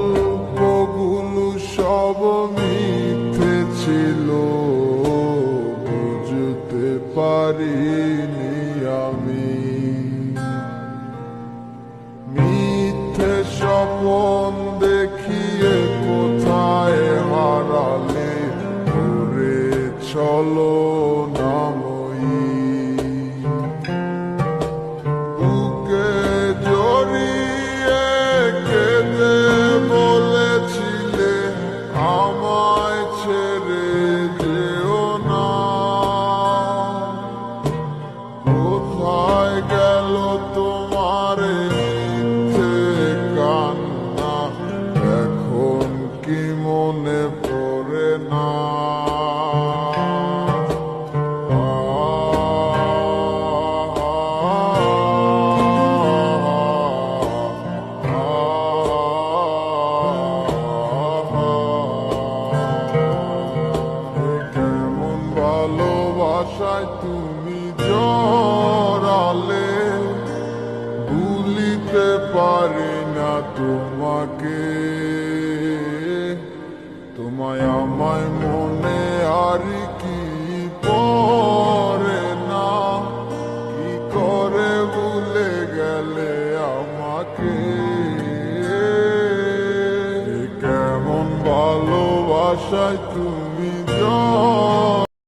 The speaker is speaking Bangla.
গল্পগুলো সব মিথ্যে ছিল, বুঝতে পারিনি আমি। মিথ্যে স্বপন দেখিয়ে কোথায় হারালে ঘুরে চলো নাময়ী। বুকে জড়িয়ে কেঁদে বলেছিলে আমায় ছেড়ে যেও না। কোথায় গেল তোমার মিথ্যে কান্না, এখন কি মনে পড়ে না? কেমন ভালোবাসায় তুমি জড়ালে, ভুলিতে পারি না তোমাকে। তোমায় আমায় মনে আর কি পড়ে না, কি করে ভুলে গেলে আমাকে। কেমন ভালোবাসায় তুমি